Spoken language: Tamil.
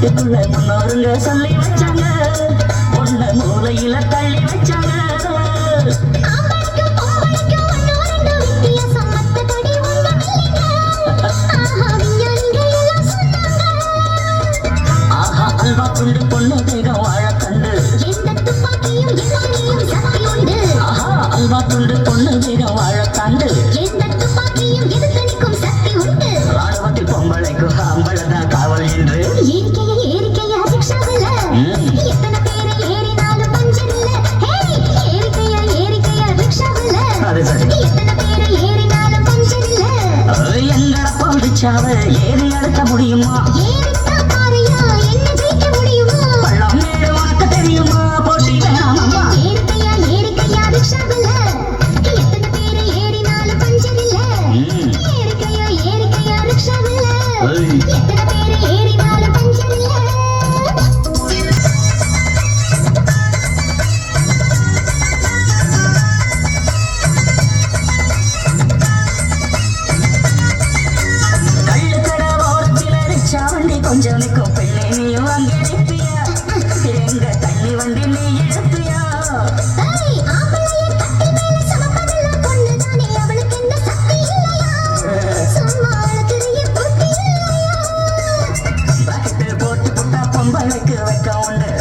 வீட்டுக்குள்ள முன்னோருங்க சொல்லி வச்சாங்க பொண்ண மூலையில தள்ளி வச்சாங்க ஆஹா அல்வா துண்டு பொண்ணு தேகம் வாழ கண்டு ஆஹா அல்வா துண்டு பொண்ணு தேகம் வாழ கண்டு ராணுவத்தில் பொம்பளைக்கு அம்பளதான் காவல் என்று அது சரி எங்கட போதிச்சாவ ஏறி அடுக்க முடியுமா பள்ளம் மேடு உனக்கு தெரியுமா போட்டி வேணாமா கொஞ்சம் நிற்கும் பெண்ணே நீயும் அங்கே நிற்பியா எங்க தண்ணி வண்டி நீ எடுப்பியா போட்டு புட்டா பொம்பளைக்கு வைக்க உண்டு